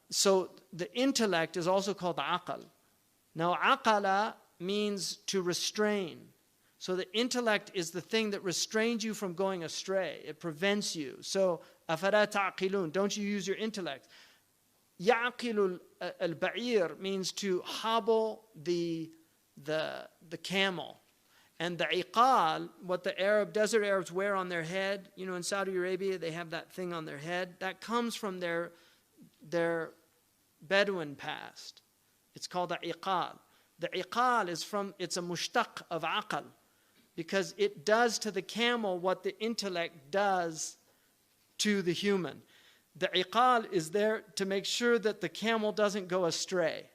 So the intellect is also called aql. Now, aqala means to restrain. So the intellect is the thing that restrains you from going astray. It prevents you. So, afala ta'qilun, don't you use your intellect. Ya'qilu al-ba'ir means to hobble the camel. And the iqal, what the desert Arabs wear on their head, in Saudi Arabia, they have that thing on their head. That comes from their Bedouin past. It's called the iqal. The iqal it's a mushtaq of aqal, because it does to the camel what the intellect does to the human. The iqal is there to make sure that the camel doesn't go astray.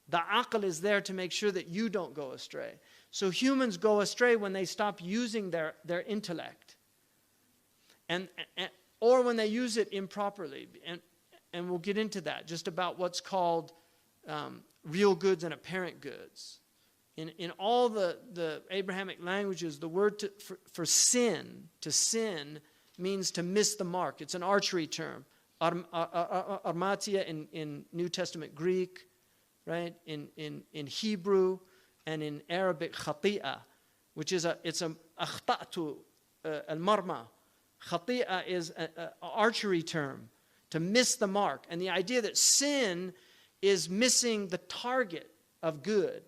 The aql is there to make sure that you don't go astray. So humans go astray when they stop using their intellect, or when they use it improperly. And we'll get into that, just about what's called real goods and apparent goods. In all the Abrahamic languages, the word for sin, to sin, means to miss the mark. It's an archery term. Armatia in New Testament Greek, right? In Hebrew and in Arabic, khati'ah, which is it's a akhta'tu al-marma. Khati'ah is an archery term, to miss the mark. And the idea that sin is missing the target of good,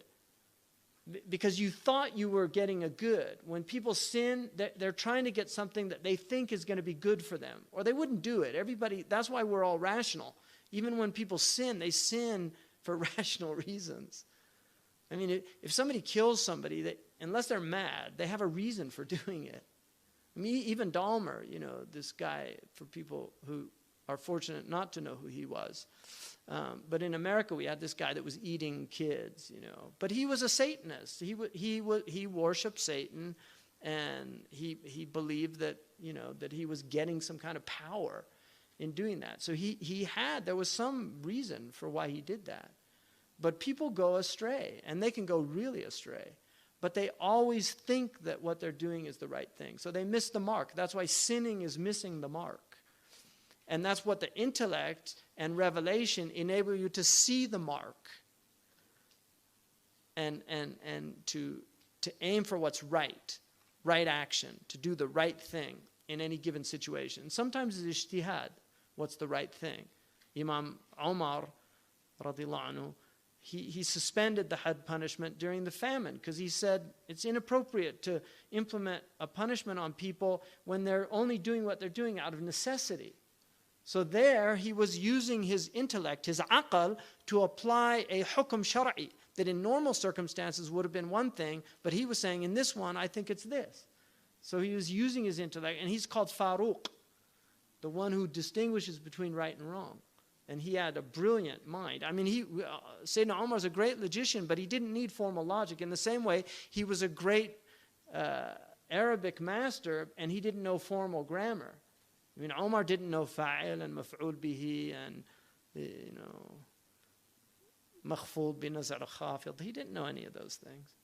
because you thought you were getting a good. When people sin, they're trying to get something that they think is going to be good for them, or they wouldn't do it. That's why we're all rational. Even when people sin, they sin for rational reasons. I mean, if somebody kills somebody, unless they're mad, they have a reason for doing it. I mean, even Dahmer, this guy, for people who are fortunate not to know who he was. But in America, we had this guy that was eating kids, But he was a Satanist. He worshipped Satan, and he believed that, that he was getting some kind of power in doing that. So there was some reason for why he did that. But people go astray, and they can go really astray. But they always think that what they're doing is the right thing. So they miss the mark. That's why sinning is missing the mark. And that's what the intellect and revelation enable you to see the mark and to aim for what's right action, to do the right thing in any given situation. And sometimes it's ijtihad, what's the right thing. Imam Umar, radiallahu anhu, he suspended the had punishment during the famine, because he said it's inappropriate to implement a punishment on people when they're only doing what they're doing out of necessity. So there he was using his intellect, his aql, to apply a hukm shar'i that in normal circumstances would have been one thing, but he was saying, in this one, I think it's this. So he was using his intellect, and he's called Faruq, the one who distinguishes between right and wrong. And he had a brilliant mind. I mean, Sayyidina Umar is a great logician, but he didn't need formal logic. In the same way, he was a great Arabic master, and he didn't know formal grammar. I mean, Umar didn't know fa'il and maf'ul bihi and, makhfud bi nazar khafid. He didn't know any of those things.